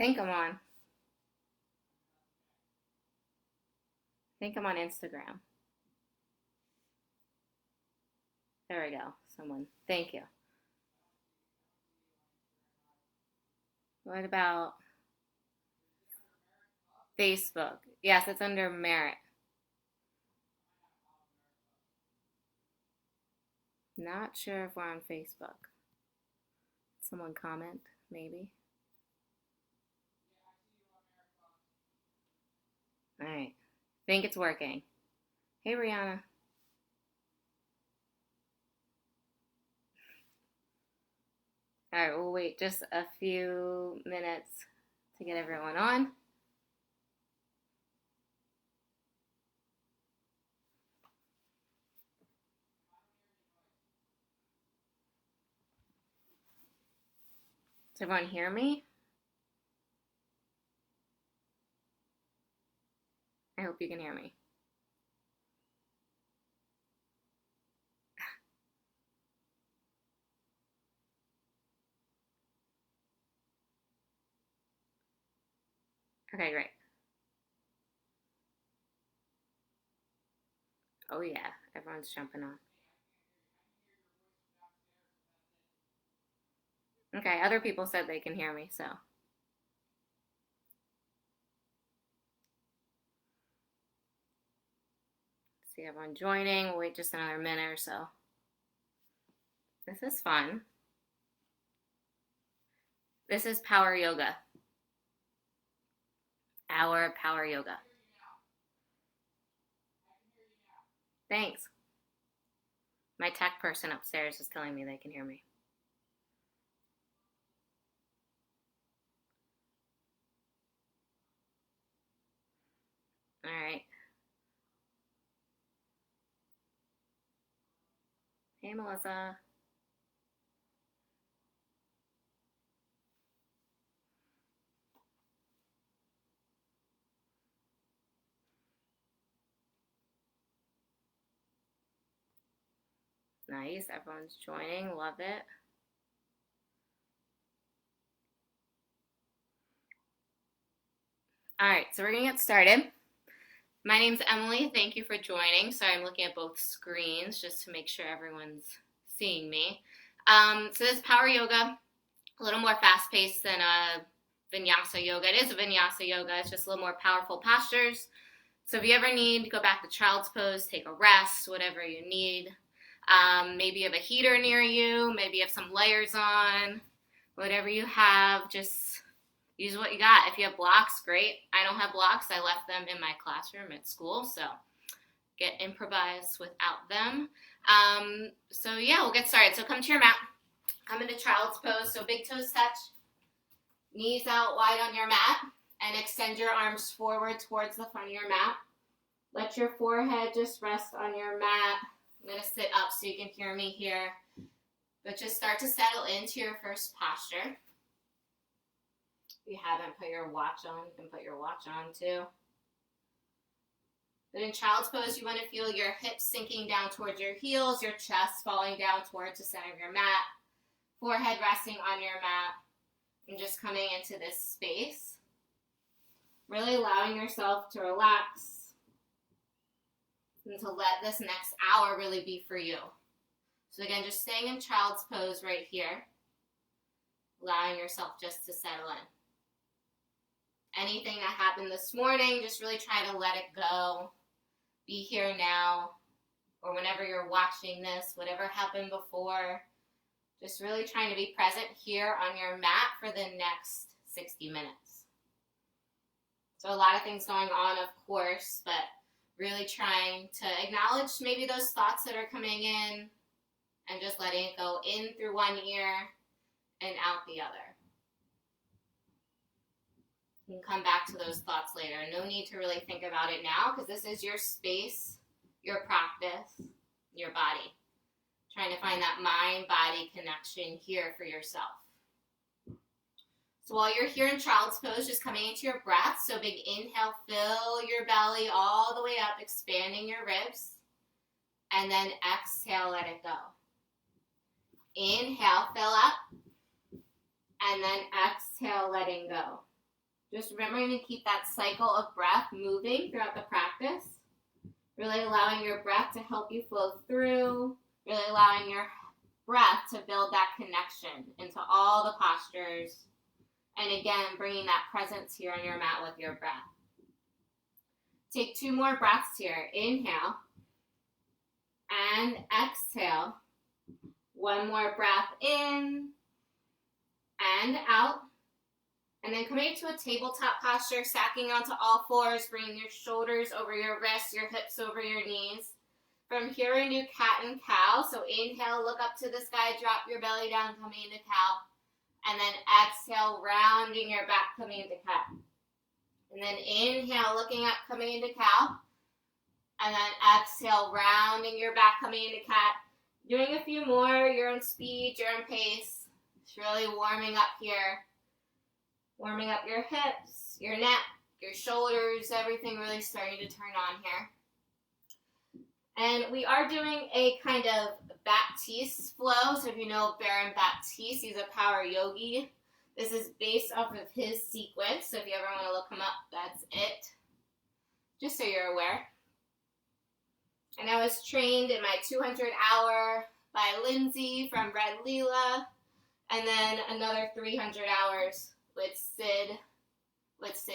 Think I'm on. Think I'm on Instagram. There we go. Someone. Thank you. What about Facebook? Yes, it's under Merritt. Not sure if we're on Facebook. Someone comment, maybe. All right. Think it's working. Hey, Rihanna. All right, we'll wait just a few minutes to get everyone on. Does everyone hear me? I hope you can hear me. Okay, great. Oh, yeah, everyone's jumping on. Okay, other people said they can hear me, so. See everyone joining. We'll wait just another minute or so. This is fun. This is power yoga. Our power yoga. Thanks. My tech person upstairs is telling me they can hear me. All right. Hey, Melissa. Nice. Everyone's joining. Love it. All right, so we're going to get started. My name's Emily. Thank you for joining. Sorry, I'm looking at both screens just to make sure everyone's seeing me. So this power yoga, a little more fast-paced than vinyasa yoga. It is a vinyasa yoga. It's just a little more powerful postures. So if you ever need to go back to child's pose, take a rest, whatever you need. Maybe you have a heater near you. Maybe you have some layers on. Whatever you have, just use what you got. If you have blocks, great. I don't have blocks. I left them in my classroom at school, so improvise without them. So yeah, we'll get started. So come to your mat. Come into child's pose. So big toes touch, knees out wide on your mat, and extend your arms forward towards the front of your mat. Let your forehead just rest on your mat. I'm going to sit up so you can hear me here. But just start to settle into your first posture. If you haven't put your watch on, you can put your watch on too. But in child's pose, you want to feel your hips sinking down towards your heels, your chest falling down towards the center of your mat, forehead resting on your mat, and just coming into this space. Really allowing yourself to relax and to let this next hour really be for you. So again, just staying in child's pose right here, allowing yourself just to settle in. Anything that happened this morning, just really try to let it go. Be here now, or whenever you're watching this, whatever happened before, just really trying to be present here on your mat for the next 60 minutes. So a lot of things going on, of course, but really trying to acknowledge maybe those thoughts that are coming in and just letting it go in through one ear and out the other. You can come back to those thoughts later. No need to really think about it now because this is your space, your practice, your body. Trying to find that mind-body connection here for yourself. So while you're here in child's pose, just coming into your breath. So big inhale, fill your belly all the way up, expanding your ribs. And then exhale, let it go. Inhale, fill up. And then exhale, letting go. Just remembering to keep that cycle of breath moving throughout the practice. Really allowing your breath to help you flow through. Really allowing your breath to build that connection into all the postures. And again, bringing that presence here on your mat with your breath. Take 2 more breaths here. Inhale and exhale. 1 more breath in and out. And then coming to a tabletop posture, stacking onto all fours, bringing your shoulders over your wrists, your hips over your knees. From here, we do cat and cow. So inhale, look up to the sky, drop your belly down, coming into cow. And then exhale, rounding your back, coming into cat. And then inhale, looking up, coming into cow. And then exhale, rounding your back, coming into cat. Doing a few more, your own speed, your own pace. It's really warming up here. Warming up your hips, your neck, your shoulders, everything really starting to turn on here. And we are doing a kind of Baptiste flow. So if you know Baron Baptiste, he's a power yogi. This is based off of his sequence. So if you ever want to look him up, that's it. Just so you're aware. And I was trained in my 200-hour by Lindsay from Red Leela. And then another 300 hours with Sid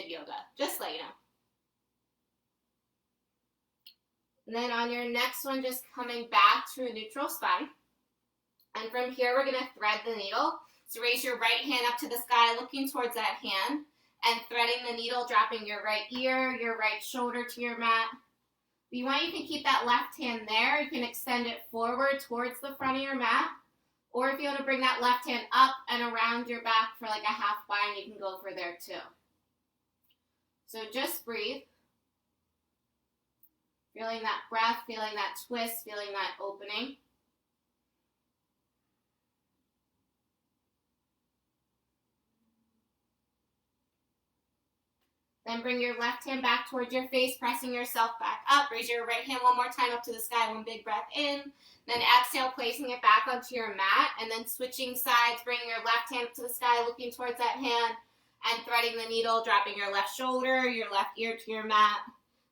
Yoga. Just let you know. And then on your next one, just coming back to a neutral spine. And from here, we're going to thread the needle. So raise your right hand up to the sky, looking towards that hand, and threading the needle, dropping your right ear, your right shoulder to your mat. If you want, you can keep that left hand there. You can extend it forward towards the front of your mat. Or if you want to bring that left hand up and around your back for like a half bind, you can go for there too. So just breathe. Feeling that breath, feeling that twist, feeling that opening. Then bring your left hand back towards your face, pressing yourself back up. Raise your right hand one more time up to the sky, 1 big breath in. Then exhale, placing it back onto your mat. And then switching sides, bringing your left hand up to the sky, looking towards that hand. And threading the needle, dropping your left shoulder, your left ear to your mat.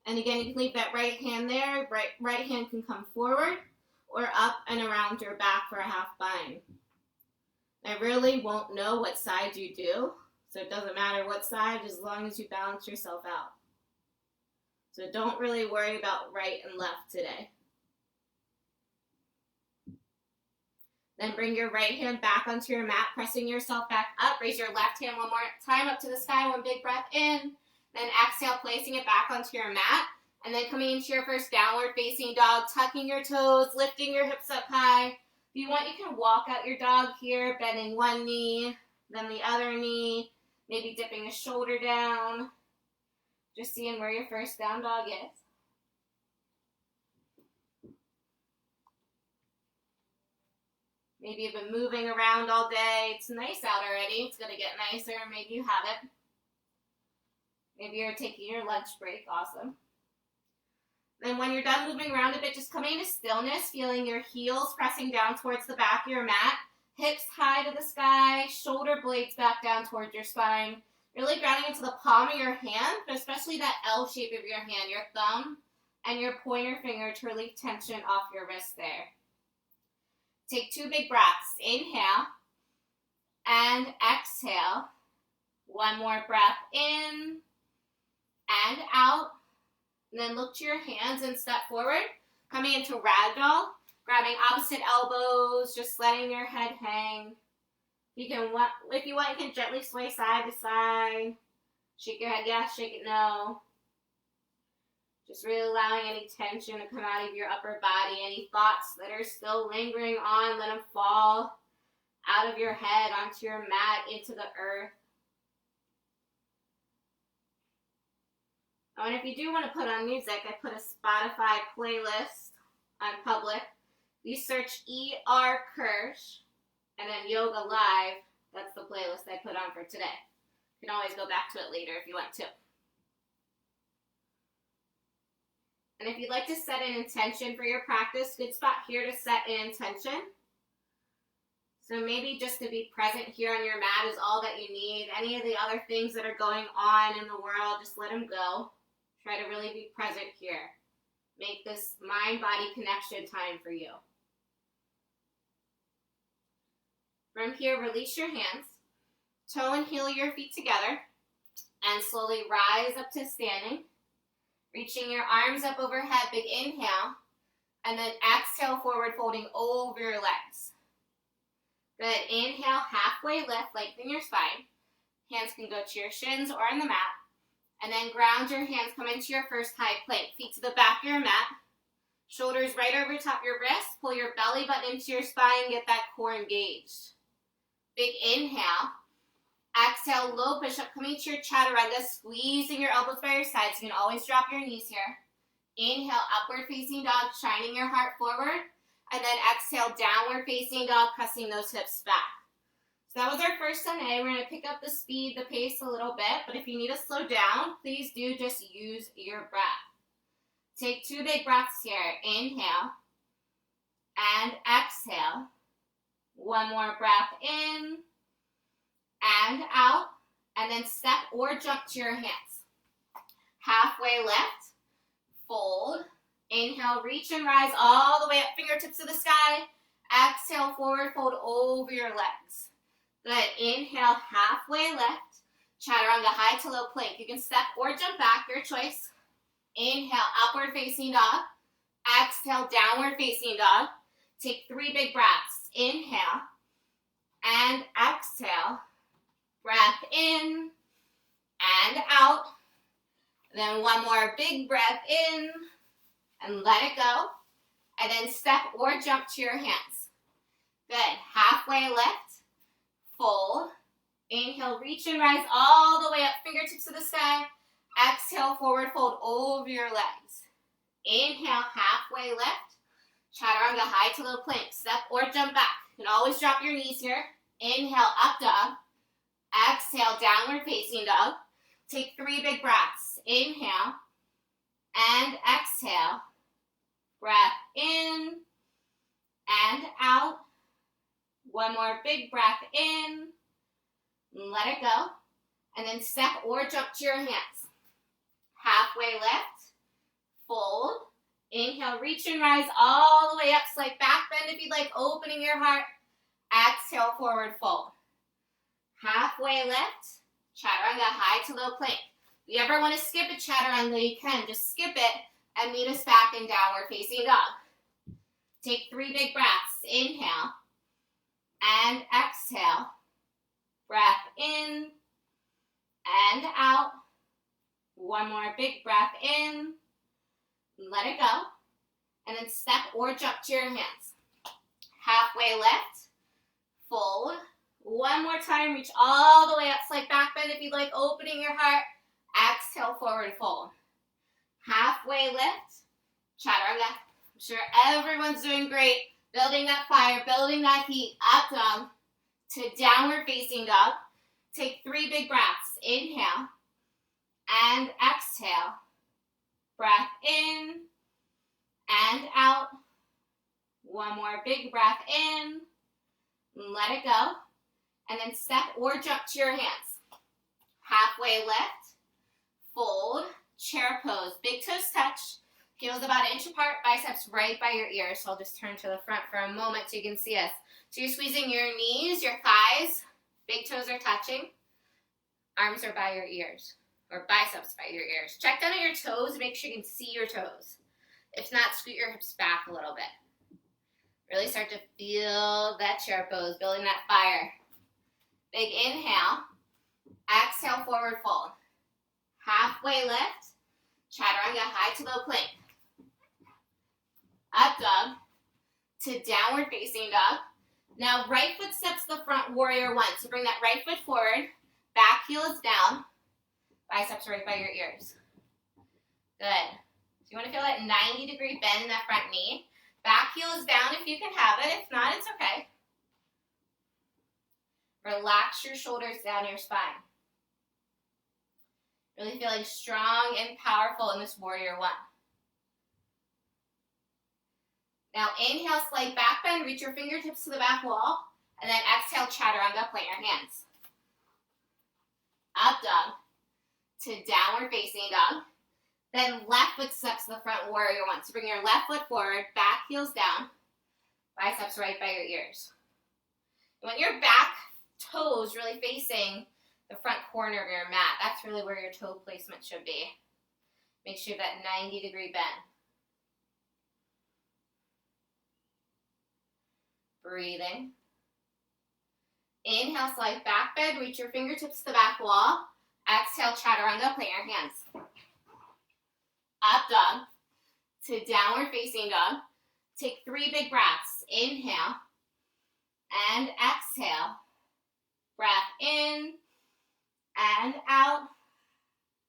And again, you can leave that right hand there. Right hand can come forward or up and around your back for a half bind. I really won't know what side you do. So it doesn't matter what side, as long as you balance yourself out. So don't really worry about right and left today. Then bring your right hand back onto your mat, pressing yourself back up. Raise your left hand one more time up to the sky, 1 big breath in. Then exhale, placing it back onto your mat. And then coming into your first downward facing dog, tucking your toes, lifting your hips up high. If you want, you can walk out your dog here, bending one knee, then the other knee. Maybe dipping a shoulder down. Just seeing where your first down dog is. Maybe you've been moving around all day. It's nice out already. It's going to get nicer. Maybe you haven't. Maybe you're taking your lunch break. Awesome. Then when you're done moving around a bit, just coming into stillness, feeling your heels pressing down towards the back of your mat. Hips high to the sky, shoulder blades back down towards your spine. Really grounding into the palm of your hand, but especially that L shape of your hand, your thumb and your pointer finger to relieve tension off your wrist there. Take 2 big breaths. Inhale and exhale. 1 more breath in and out. And then look to your hands and step forward. Coming into ragdoll. Grabbing opposite elbows, just letting your head hang. If you want, you can gently sway side to side. Shake your head yes, shake it no. Just really allowing any tension to come out of your upper body. Any thoughts that are still lingering on, let them fall out of your head, onto your mat, into the earth. Oh, and if you do want to put on music, I put a Spotify playlist on public. You search E.R. Kirsch and then Yoga Live. That's the playlist I put on for today. You can always go back to it later if you want to. And if you'd like to set an intention for your practice, good spot here to set an intention. So maybe just to be present here on your mat is all that you need. Any of the other things that are going on in the world, just let them go. Try to really be present here. Make this mind-body connection time for you. From here, release your hands. Toe and heel of your feet together. And slowly rise up to standing. Reaching your arms up overhead, big inhale. And then exhale, forward folding over your legs. Good. Inhale, halfway lift, lengthen your spine. Hands can go to your shins or on the mat. And then ground your hands, come into your first high plank. Feet to the back of your mat. Shoulders right over top your wrist. Pull your belly button into your spine. Get that core engaged. Big inhale. Exhale, low push-up. Coming to your chaturanga. Squeezing your elbows by your sides. You can always drop your knees here. Inhale, upward facing dog. Shining your heart forward. And then exhale, downward facing dog. Pressing those hips back. So that was our first today. We're going to pick up the speed, the pace a little bit. But if you need to slow down, please do just use your breath. Take 2 big breaths here. Inhale. And exhale. One more breath in. And out. And then step or jump to your hands. Halfway lift. Fold. Inhale, reach and rise all the way up, fingertips to the sky. Exhale, forward fold over your legs. Good. Inhale, halfway lift. Chaturanga, high to low plank. You can step or jump back, your choice. Inhale, upward facing dog. Exhale, downward facing dog. Take 3 big breaths. Inhale and exhale. Breath in and out. Then one more big breath in and let it go. And then step or jump to your hands. Good. Halfway lift. Fold. Inhale, reach and rise all the way up, fingertips to the sky. Exhale, forward fold over your legs. Inhale, halfway lift. Chaturanga, high to low plank. Step or jump back. You can always drop your knees here. Inhale, up dog. Exhale, downward facing dog. Take 3 big breaths. Inhale and exhale. Breath in and out. One more big breath in. Let it go. And then step or jump to your hands. Halfway lift. Fold. Inhale, reach and rise all the way up. Slight back bend if you'd like, opening your heart. Exhale, forward fold. Halfway lift. Chaturanga, high to low plank. If you ever want to skip a chaturanga, you can. Just skip it and meet us back in downward facing dog. Take 3 big breaths. Inhale and exhale. Breath in and out. One more big breath in. Let it go. And then step or jump to your hands. Halfway lift. Fold. One more time. Reach all the way up. Slight back bend if you'd like. Opening your heart. Exhale, forward fold. Halfway lift. Chaturanga. I'm sure everyone's doing great. Building that fire. Building that heat. Up dog. To downward facing dog. Take 3 big breaths. Inhale and exhale. Breath in and out. One more big breath in. Let it go. And then step or jump to your hands. Halfway lift. Fold. Chair pose. Big toes touch. Heels about 1 inch apart. Biceps right by your ears. So I'll just turn to the front for a moment so you can see us. So you're squeezing your knees, your thighs. Big toes are touching. Arms are by your ears. Or biceps by your ears. Check down at your toes. Make sure you can see your toes. If not, scoot your hips back a little bit. Really start to feel that chair pose. Building that fire. Big inhale. Exhale, forward fold. Halfway lift. Chaturanga, high to low plank. Up dog. To downward facing dog. Now right foot steps the front, warrior 1. So bring that right foot forward. Back heel is down. Biceps right by your ears. Good. So you want to feel that 90-degree bend in that front knee. Back heel is down if you can have it. If not, it's okay. Relax your shoulders down your spine. Really feeling strong and powerful in this warrior 1. Now inhale, slight back bend. Reach your fingertips to the back wall. And then exhale, chaturanga, plant your hands. Up dog to downward facing dog. Then left foot steps to the front, warrior one. So bring your left foot forward, back heels down, biceps right by your ears. When your back toes really facing the front corner of your mat, that's really where your toe placement should be. Make sure that 90-degree bend. Breathing. Inhale, slight back bend, reach your fingertips to the back wall. Exhale, chaturanga, plant your hands. Up dog to downward facing dog. Take 3 big breaths. Inhale and exhale. Breath in and out.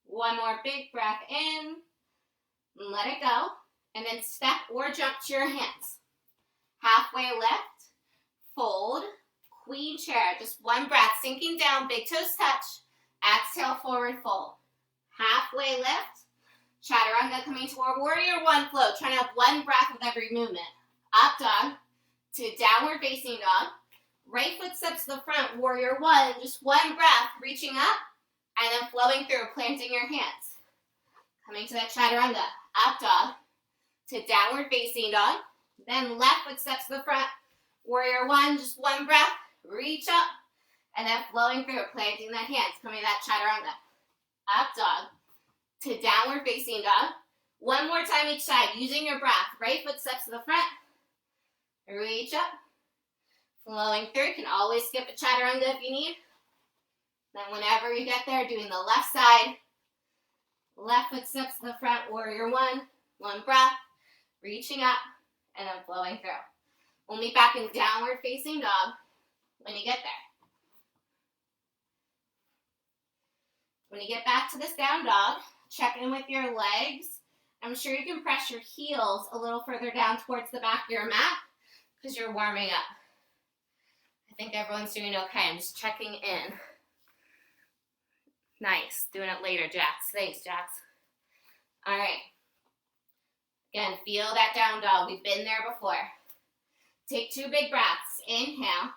One more big breath in. Let it go. And then step or jump to your hands. Halfway lift. Fold. Queen chair. Just one breath. Sinking down. Big toes touch. Exhale, forward fold. Halfway lift. Chaturanga coming toward warrior one flow. Trying to have one breath with every movement. Up dog to downward facing dog. Right foot steps to the front, warrior one. Just one breath, reaching up and then flowing through, planting your hands. Coming to that chaturanga. Up dog to downward facing dog. Then left foot steps to the front, warrior one. Just one breath, reach up and then flowing through, planting the hands. Coming to that chaturanga. Up dog to downward facing dog. One more time each side, using your breath. Right foot steps to the front. Reach up. Flowing through. You can always skip a chaturanga if you need. Then whenever you get there, doing the left side. Left foot steps to the front, warrior one. One breath. Reaching up and then flowing through. We'll meet back in downward facing dog when you get there. When you get back to this down dog, check in with your legs. I'm sure you can press your heels a little further down towards the back of your mat because you're warming up. I think everyone's doing okay. I'm just checking in. Nice. Doing it later, Jax. Thanks, Jax. All right. Again, feel that down dog. We've been there before. Take 2 big breaths. Inhale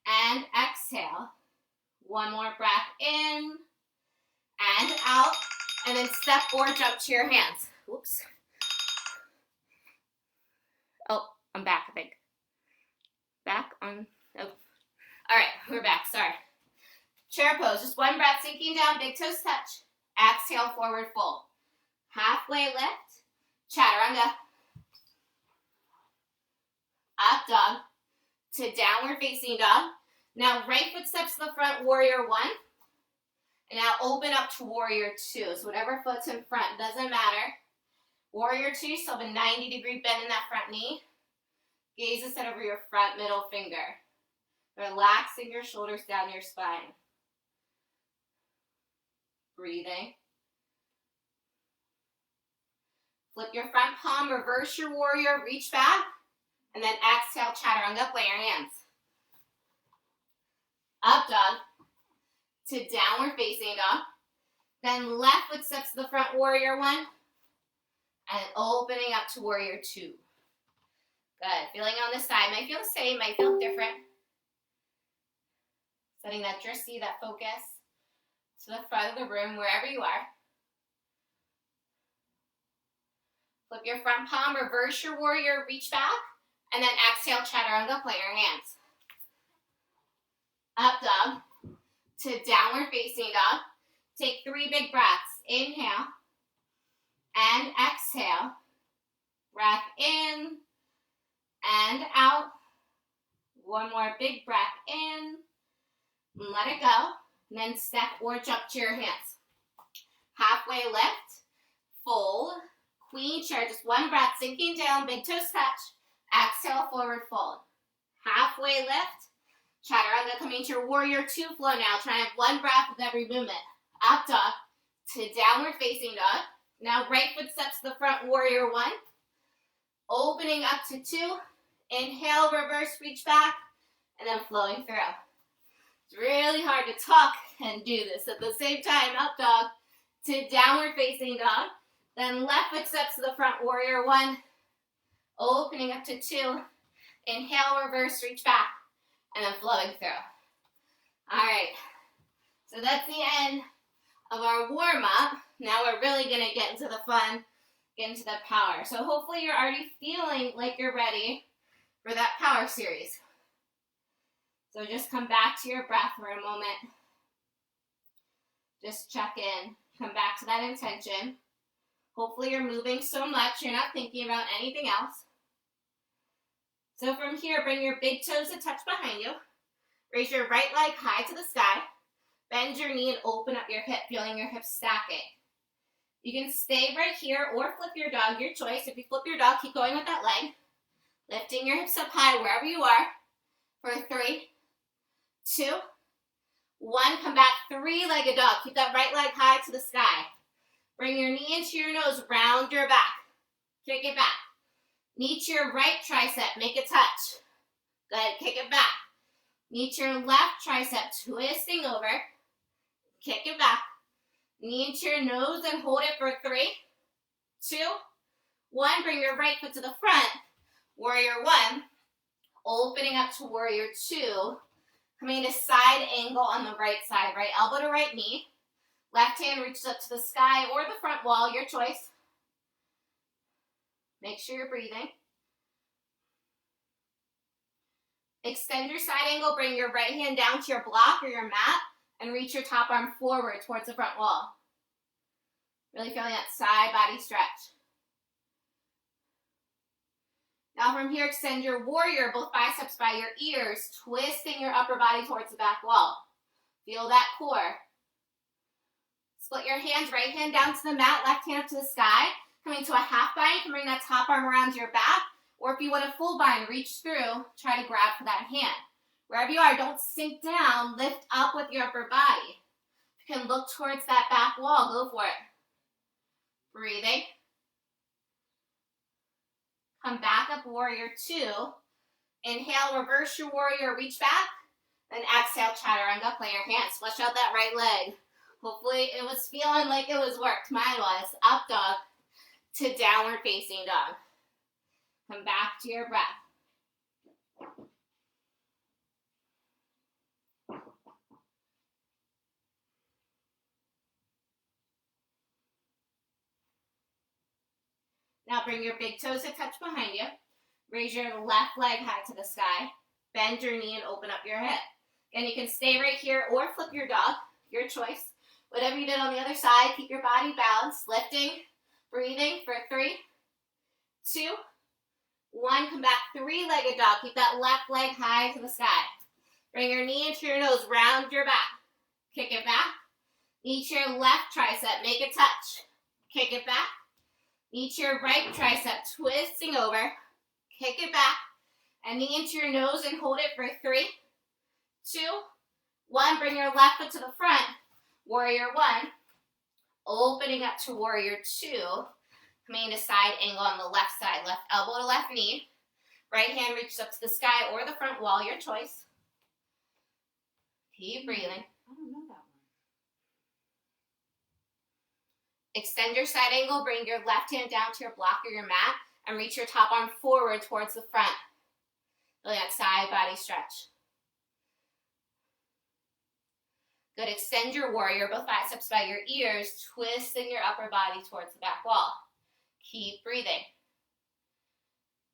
and exhale. One more breath in and out. And then step or jump to your hands. Whoops. Oh, I'm back, I think. Back on. Oh. All right, we're back. Sorry. Chair pose. Just one breath, sinking down. Big toes touch. Exhale, forward fold. Halfway lift. Chaturanga. Up dog to downward facing dog. Now right foot steps to the front, warrior one. And now open up to warrior two. So whatever foot's in front, doesn't matter. Warrior two, still have a 90-degree bend in that front knee. Gaze is set over your front middle finger. Relaxing your shoulders down your spine. Breathing. Flip your front palm, reverse your warrior, reach back. And then exhale, chaturanga, plant your hands. Up dog to downward facing dog. Then left foot steps to the front, warrior one. And opening up to warrior two. Good. Feeling on this side. Might feel the same, might feel different. Setting that drishti, that focus to the front of the room, wherever you are. Flip your front palm, reverse your warrior, reach back. And then exhale, chaturanga, plant your hands. Up dog to downward facing dog. Take 3 big breaths. Inhale and exhale. Breath in and out. One more big breath in. Let it go. And then step or jump to your hands. Halfway lift. Fold. Queen chair. Just one breath. Sinking down. Big toes touch. Exhale, forward fold. Halfway lift. Chaturanga coming to your warrior two flow now. Try and have one breath with every movement. Up dog to downward facing dog. Now right foot steps to the front, warrior one. Opening up to two. Inhale, reverse, reach back. And then flowing through. It's really hard to talk and do this at the same time. Up dog to downward facing dog. Then left foot steps to the front, warrior one. Opening up to two. Inhale, reverse, reach back. and then flowing through. All right, so that's the end of our warm-up. Now we're really going to get into the fun, get into the power. So hopefully you're already feeling like you're ready for that power series. So just come back to your breath for a moment. Just check in. Come back to that intention. Hopefully you're moving so much you're not thinking about anything else. So from here, bring your big toes to touch behind you. Raise your right leg high to the sky. Bend your knee and open up your hip, feeling your hips stacking. You can stay right here or flip your dog, your choice. If you flip your dog, keep going with that leg. Lifting your hips up high wherever you are. For 3, 2, 1. Come back, three-legged dog. Keep that right leg high to the sky. Bring your knee into your nose, round your back. Kick it back. Knee to your right tricep, make it touch. Go ahead, kick it back. Knee to your left tricep, twisting over. Kick it back. Knee into your nose and hold it for 3, 2, 1. Bring your right foot to the front. Warrior 1. Opening up to warrior 2. Coming to side angle on the right side. Right elbow to right knee. Left hand reaches up to the sky or the front wall, your choice. Make sure you're breathing. Extend your side angle. Bring your right hand down to your block or your mat and reach your top arm forward towards the front wall. Really feeling that side body stretch. Now from here, extend your warrior, both biceps by your ears, twisting your upper body towards the back wall. Feel that core. Split your hands, right hand down to the mat, left hand up to the sky. Coming to a half bind, you can bring that top arm around your back. Or if you want a full bind, reach through, try to grab for that hand. Wherever you are, don't sink down, lift up with your upper body. If you can look towards that back wall, go for it. Breathing. Come back up, warrior 2. Inhale, reverse your warrior, reach back. Then exhale, chaturanga, play your hands. Flush out that right leg. Hopefully it was feeling like it was worked. Mine was. Up dog to downward facing dog. Come back to your breath. Now bring your big toes to touch behind you. Raise your left leg high to the sky. Bend your knee and open up your hip. And you can stay right here or flip your dog, your choice. Whatever you did on the other side, keep your body balanced. Lifting, breathing for 3, 2, 1. Come back, three-legged dog. Keep that left leg high to the sky. Bring your knee into your nose, round your back. Kick it back. Knee to your left tricep, make it touch. Kick it back. Knee to your right tricep, twisting over. Kick it back. And knee into your nose and hold it for 3, 2, 1. Bring your left foot to the front. Warrior 1. Opening up to warrior 2. Coming into side angle on the left side. Left elbow to left knee. Right hand reaches up to the sky or the front wall, your choice. Keep breathing. I don't know that one. Extend your side angle. Bring your left hand down to your block or your mat and reach your top arm forward towards the front. Really that side body stretch. Good. Extend your warrior, both biceps by your ears, twisting your upper body towards the back wall. Keep breathing.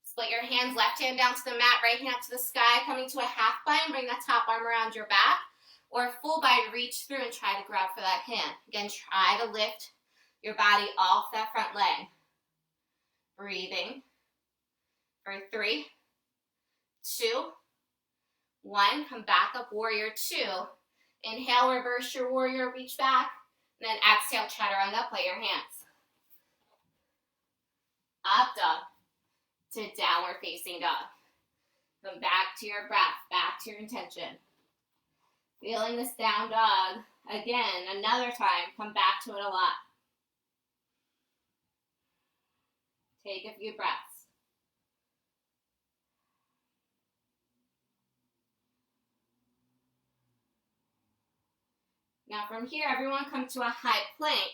Split your hands, left hand down to the mat, right hand up to the sky, coming to a half bind. Bring that top arm around your back. Or a full bind, reach through and try to grab for that hand. Again, try to lift your body off that front leg. Breathing for 3, 2, 1. Come back up, warrior 2. Inhale, reverse your warrior, reach back. And then exhale, chaturanga, play your hands. Up dog to downward facing dog. Come back to your breath, back to your intention. Feeling this down dog. Again, another time, come back to it a lot. Take a few breaths. Now from here, everyone come to a high plank.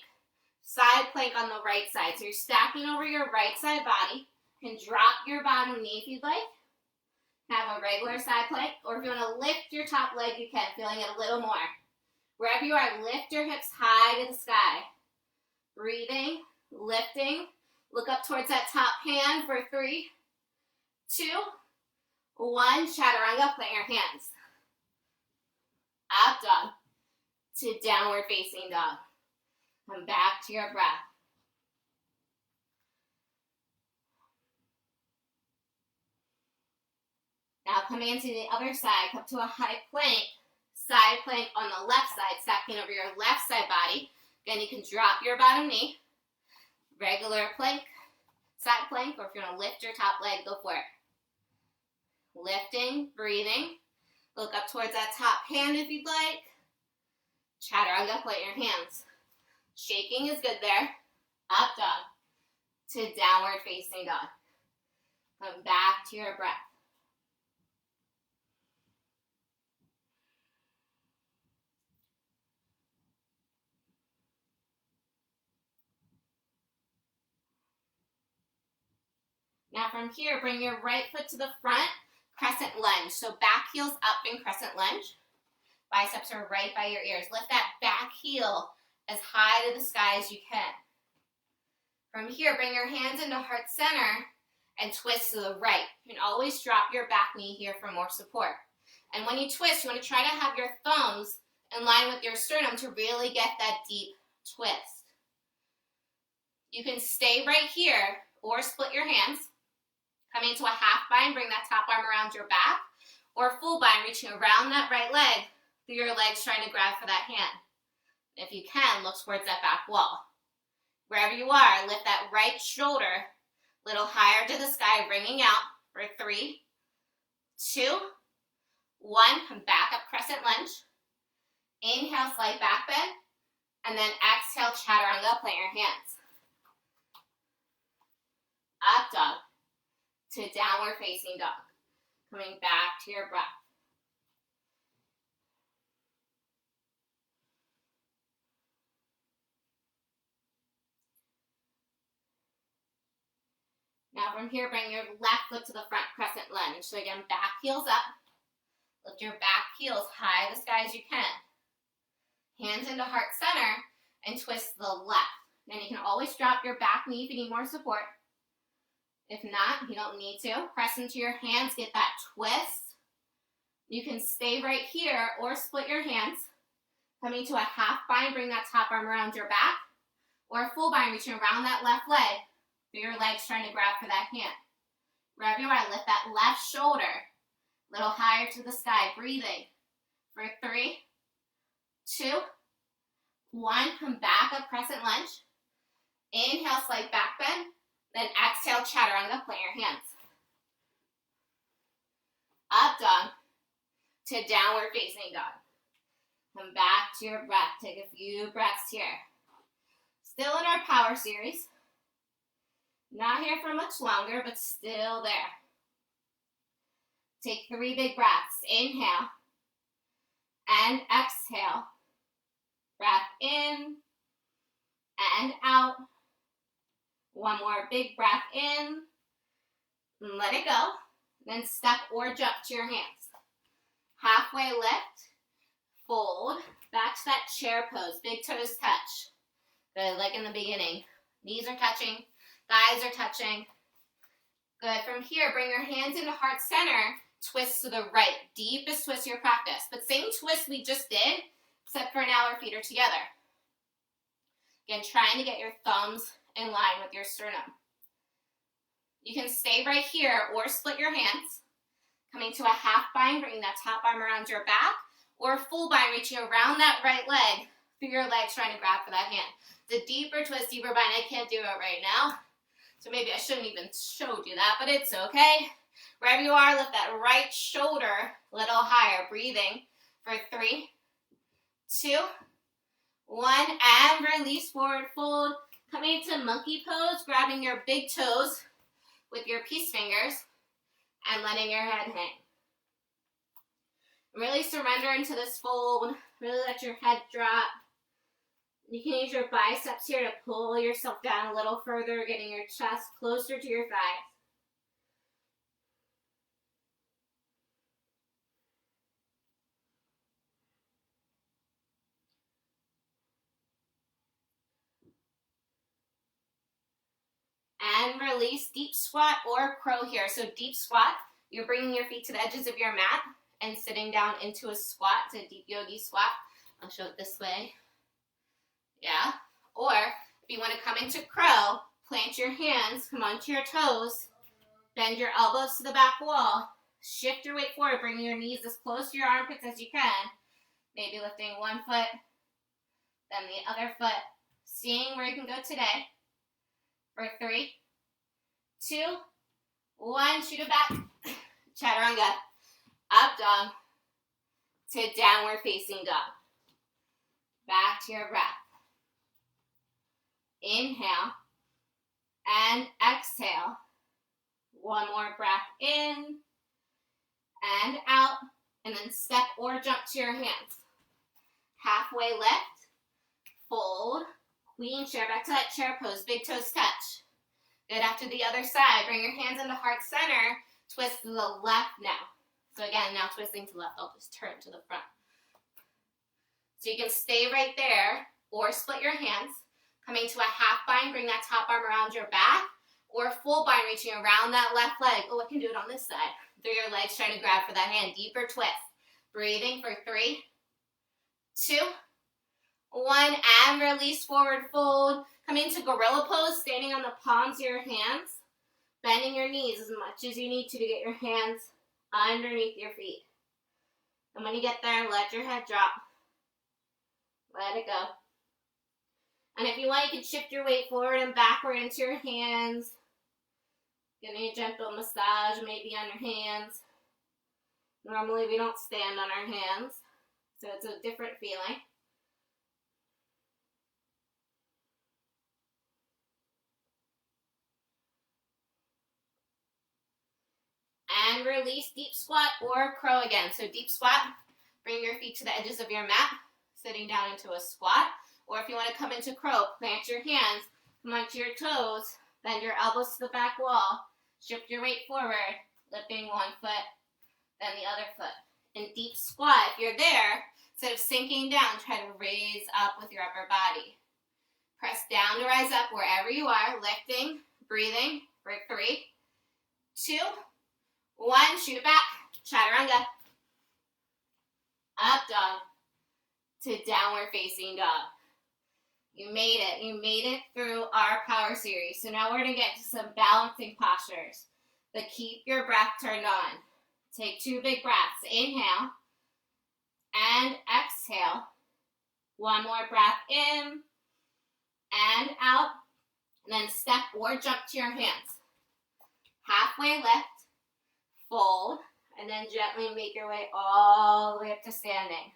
Side plank on the right side. So you're stacking over your right side body. You can drop your bottom knee if you'd like. Have a regular side plank, or if you want to lift your top leg, you can, feeling it a little more. Wherever you are, lift your hips high to the sky. Breathing, lifting. Look up towards that top hand for 3, 2, 1. Chaturanga, plant your hands. Up dog to downward facing dog. Come back to your breath. Now coming into the other side, come to a high plank. Side plank on the left side, stacking over your left side body. Again, you can drop your bottom knee. Regular plank, side plank, or if you want to lift your top leg, go for it. Lifting, breathing. Look up towards that top hand if you'd like. Chaturanga, plant your hands. Shaking is good there. Up dog to downward facing dog. Come back to your breath. Now from here, bring your right foot to the front, crescent lunge. So back heels up in crescent lunge. Biceps are right by your ears. Lift that back heel as high to the sky as you can. From here, bring your hands into heart center and twist to the right. You can always drop your back knee here for more support. And when you twist, you want to try to have your thumbs in line with your sternum to really get that deep twist. You can stay right here or split your hands. Coming into a half bind, bring that top arm around your back, or full bind, reaching around that right leg through your legs, trying to grab for that hand. If you can, look towards that back wall. Wherever you are, lift that right shoulder a little higher to the sky, ringing out for 3, 2, 1. Come back up, crescent lunge. Inhale, slight back bend, and then exhale, chaturanga, plant your hands. Up dog to downward facing dog. Coming back to your breath. Now from here, bring your left foot to the front, crescent lunge. So again, back heels up. Lift your back heels high to the sky as you can. Hands into heart center and twist to the left. Then you can always drop your back knee if you need more support. If not, you don't need to. Press into your hands, get that twist. You can stay right here or split your hands. Coming to a half bind, bring that top arm around your back. Or a full bind, reaching around that left leg. Through your legs, trying to grab for that hand. Wherever you are, lift that left shoulder a little higher to the sky. Breathing for 3, 2, 1. Come back up, crescent lunge. Inhale, slight back bend. Then exhale, chaturanga, plant your hands. Up dog to downward facing dog. Come back to your breath. Take a few breaths here. Still in our power series. Not here for much longer, but still there. Take 3 big breaths. Inhale and exhale. Breath in and out. One more big breath in. Let it go. Then step or jump to your hands. Halfway lift. Fold. Back to that chair pose. Big toes touch. Good, like in the beginning. Knees are touching. Thighs are touching. Good. From here, bring your hands into heart center. Twist to the right. Deepest twist of your practice. But same twist we just did, except for now our feet are together. Again, trying to get your thumbs in line with your sternum. You can stay right here or split your hands. Coming to a half bind, bringing that top arm around your back, or a full bind, reaching around that right leg through your legs, trying to grab for that hand. The deeper twist, deeper bind. I can't do it right now, so maybe I shouldn't even showed you that, but it's okay. Wherever you are, lift that right shoulder a little higher. Breathing for 3, 2, 1, and release, forward fold. Coming to monkey pose, grabbing your big toes with your peace fingers and letting your head hang. Really surrender into this fold. Really let your head drop. You can use your biceps here to pull yourself down a little further, getting your chest closer to your thighs. and release. Deep squat or crow here. So deep squat, you're bringing your feet to the edges of your mat and sitting down into a squat, to a deep yogi squat. I'll show it this way. Yeah. Or if you want to come into crow, plant your hands, come onto your toes, bend your elbows to the back wall, shift your weight forward, bring your knees as close to your armpits as you can, maybe lifting one foot, then the other foot, seeing where you can go today. For 3, 2, 1, shoot it back, chaturanga, up dog, to downward facing dog. Back to your breath. Inhale and exhale. One more breath in and out, and then step or jump to your hands. Halfway lift, fold, queen chair, back to that chair pose, big toes touch. Good, after the other side, bring your hands into heart center, twist to the left now. So again, now twisting to the left, I'll just turn to the front. So you can stay right there, or split your hands, coming to a half bind, bring that top arm around your back, or full bind, reaching around that left leg. Oh, I can do it on this side. Through your legs, trying to grab for that hand. Deeper twist. Breathing for 3, 2, 1, and release, forward fold. Come into gorilla pose, standing on the palms of your hands, bending your knees as much as you need to get your hands underneath your feet. And when you get there, let your head drop. Let it go. And if you want, you can shift your weight forward and backward into your hands. Getting a gentle massage maybe on your hands. Normally we don't stand on our hands, so it's a different feeling. And release, deep squat or crow again. So deep squat, bring your feet to the edges of your mat, sitting down into a squat. Or if you want to come into crow, plant your hands, come onto your toes, bend your elbows to the back wall, shift your weight forward, lifting one foot, then the other foot. In deep squat, if you're there, instead of sinking down, try to raise up with your upper body. Press down to rise up wherever you are, lifting, breathing for 3, 2, 1, shoot it back, chaturanga. Up dog to downward facing dog. You made it through our power series. So now we're going to get to some balancing postures, but keep your breath turned on. Take 2 big breaths. Inhale and exhale. One more breath in and out. And then step or jump to your hands. Halfway lift, fold, and then gently make your way all the way up to standing.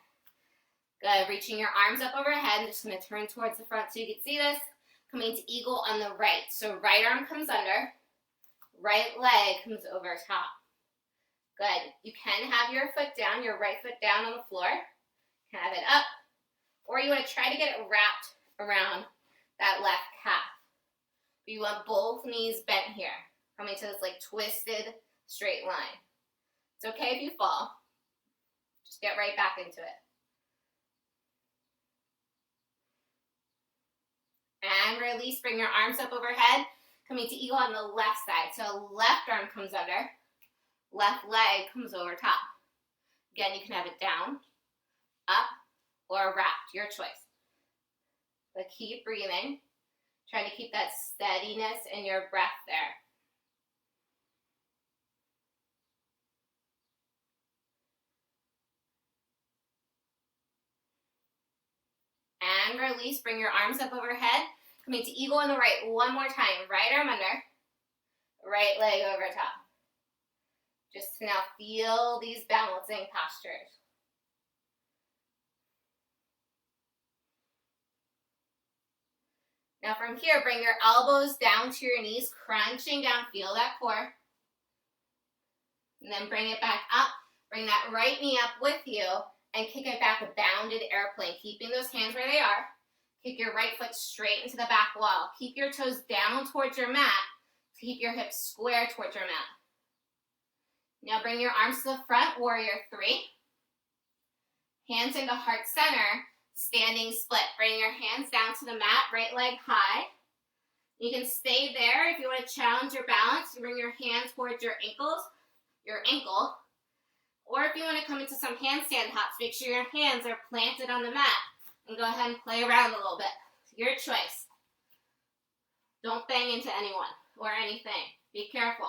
Good, reaching your arms up overhead. I'm just going to turn towards the front so you can see this. Coming to eagle on the right. So right arm comes under, right leg comes over top. Good. You can have your foot down, your right foot down on the floor. Have it up. Or you want to try to get it wrapped around that left calf. But you want both knees bent here. Coming to this like twisted straight line. It's okay if you fall. Just get right back into it. And release, bring your arms up overhead, coming to eagle on the left side. So left arm comes under, left leg comes over top. Again, you can have it down, up, or wrapped, your choice. But keep breathing, trying to keep that steadiness in your breath there. And release, bring your arms up overhead, coming to eagle on the right. One more time, right arm under, right leg over top. Just to now feel these balancing postures. Now from here, bring your elbows down to your knees, crunching down, feel that core. And then bring it back up, bring that right knee up with you, and kick it back, a bounded airplane, keeping those hands where they are. Kick your right foot straight into the back wall. Keep your toes down towards your mat. Keep your hips square towards your mat. Now bring your arms to the front, warrior 3. Hands into heart center, standing split. Bring your hands down to the mat, right leg high. You can stay there. If you want to challenge your balance, you bring your hand towards your ankle. Or if you want to come into some handstand hops, make sure your hands are planted on the mat and go ahead and play around a little bit. Your choice. Don't bang into anyone or anything. Be careful.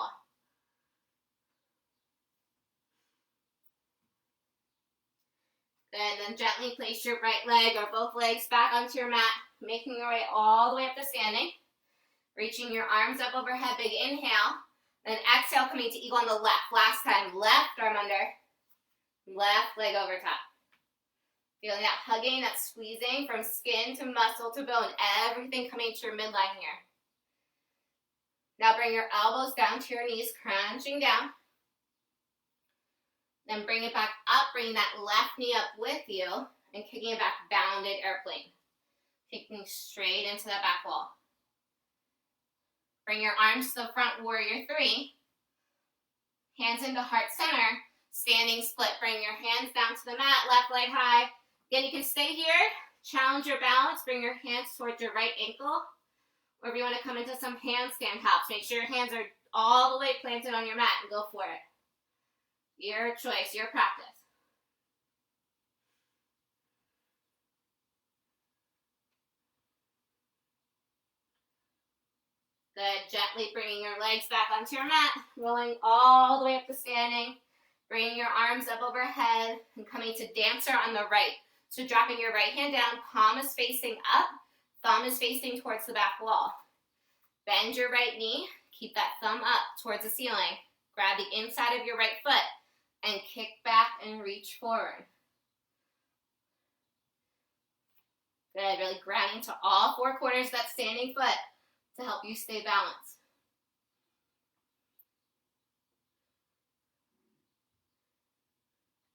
Good, then gently place your right leg or both legs back onto your mat, making your way all the way up to standing. Reaching your arms up overhead, big inhale. Then exhale, coming to eagle on the left. Last time, left arm under, left leg over top. Feeling that hugging, that squeezing from skin to muscle to bone, everything coming to your midline here. Now bring your elbows down to your knees, crunching down. Then bring it back up, bringing that left knee up with you, and kicking it back, bounded airplane. Kicking straight into that back wall. Bring your arms to the front, warrior three. Hands into heart center, standing split. Bring your hands down to the mat, left leg high. Again, you can stay here, challenge your balance, bring your hands towards your right ankle. Or if you want to come into some handstand hops, make sure your hands are all the way planted on your mat and go for it. Your choice, your practice. Good, gently bringing your legs back onto your mat, rolling all the way up to standing. Bringing your arms up overhead and coming to dancer on the right. So dropping your right hand down, palm is facing up, thumb is facing towards the back wall. Bend your right knee, keep that thumb up towards the ceiling. Grab the inside of your right foot and kick back and reach forward. Good, really grounding to all four corners of that standing foot to help you stay balanced.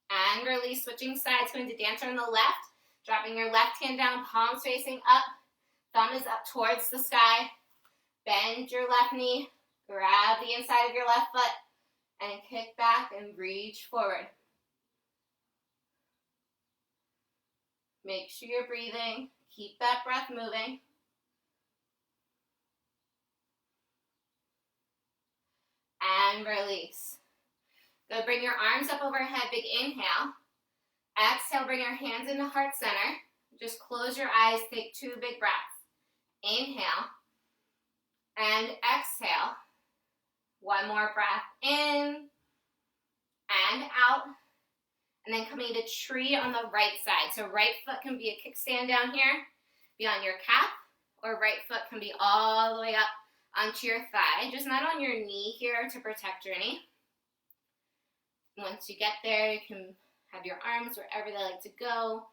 And release, switching sides, going to dancer on the left, dropping your left hand down, palms facing up, thumb is up towards the sky. Bend your left knee, grab the inside of your left foot, and kick back and reach forward. Make sure you're breathing. Keep that breath moving. And release. Go bring your arms up overhead, big inhale. Exhale, bring your hands into heart center. Just close your eyes, take 2 big breaths. Inhale. And exhale. 1 more breath in and out. And then coming to tree on the right side. So right foot can be a kickstand down here, be on your calf, or right foot can be all the way up onto your thigh, just not on your knee here to protect your knee. Once you get there, you can have your arms wherever they like to go.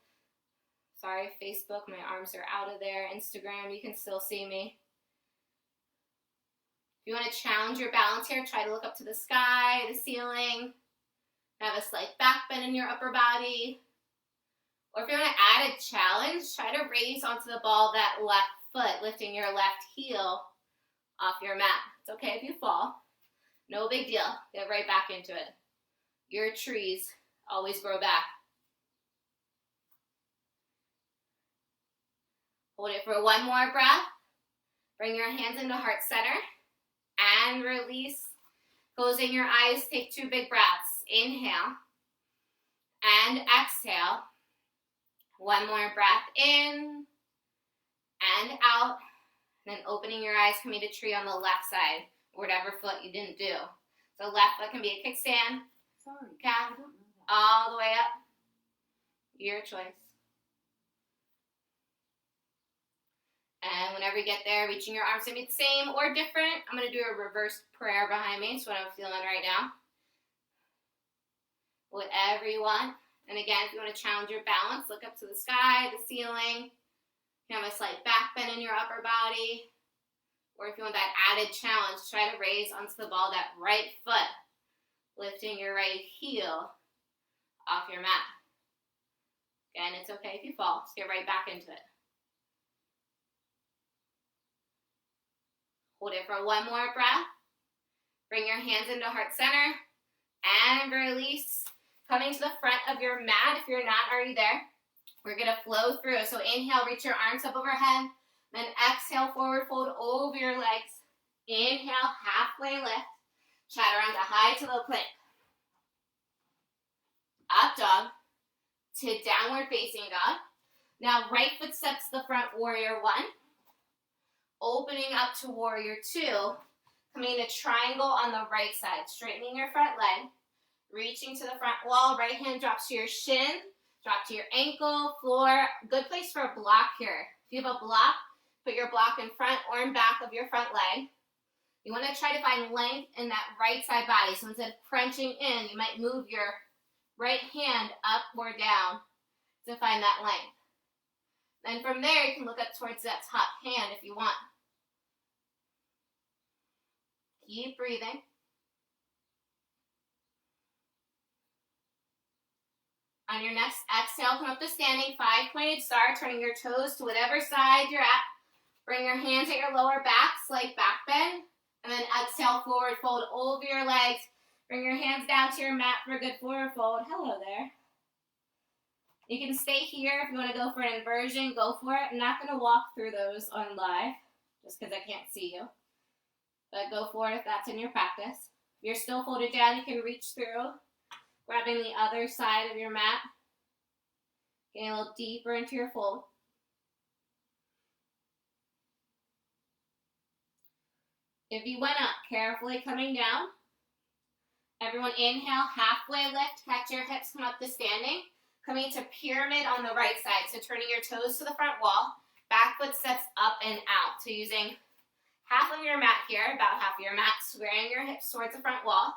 Sorry, Facebook, my arms are out of there. Instagram, you can still see me. If you want to challenge your balance here, try to look up to the sky, the ceiling. Have a slight back bend in your upper body. Or if you want to add a challenge, try to raise onto the ball of that left foot, lifting your left heel off your mat. It's okay if you fall. No big deal. Get right back into it. Your trees always grow back. Hold it for 1 more breath. Bring your hands into heart center. And release. Closing your eyes, take 2 big breaths. Inhale. And exhale. 1 more breath in. And out. And then opening your eyes, coming to tree on the left side. Or whatever foot you didn't do. So left foot can be a kickstand. Calf, all the way up. Your choice. And whenever you get there, reaching your arms can be the same or different. I'm going to do a reverse prayer behind me. It's what I'm feeling right now. Whatever you want. And again, if you want to challenge your balance, look up to the sky, the ceiling. You have a slight back bend in your upper body. Or if you want that added challenge, try to raise onto the ball that right foot. Lifting your right heel off your mat. Again, it's okay if you fall. Just get right back into it. Hold it for 1 more breath. Bring your hands into heart center. And release. Coming to the front of your mat if you're not already there. We're going to flow through. So inhale, reach your arms up overhead. Then exhale, forward fold over your legs. Inhale, halfway lift. Chaturanga, high to low plank. Up dog to downward facing dog. Now right foot steps to the front, warrior one. Opening up to warrior two. Coming to triangle on the right side. Straightening your front leg. Reaching to the front wall. Right hand drops to your shin. Drop to your ankle, floor. Good place for a block here. If you have a block, put your block in front or in back of your front leg. You want to try to find length in that right side body. So instead of crunching in, you might move your right hand up or down to find that length. Then from there, you can look up towards that top hand if you want. Keep breathing. On your next exhale, come up to standing, 5-pointed star, turning your toes to whatever side you're at. Bring your hands at your lower back, slight back bend. And then exhale, forward fold over your legs. Bring your hands down to your mat for a good forward fold. Hello there. You can stay here if you want to go for an inversion, go for it. I'm not going to walk through those on live, just because I can't see you. But go for it if that's in your practice. If you're still folded down, you can reach through. Grabbing the other side of your mat. Getting a little deeper into your fold. If you went up, carefully coming down. Everyone inhale, halfway lift, catch your hips, come up to standing. Coming to pyramid on the right side. So turning your toes to the front wall. Back foot steps up and out. So using half of your mat here, about half of your mat, squaring your hips towards the front wall.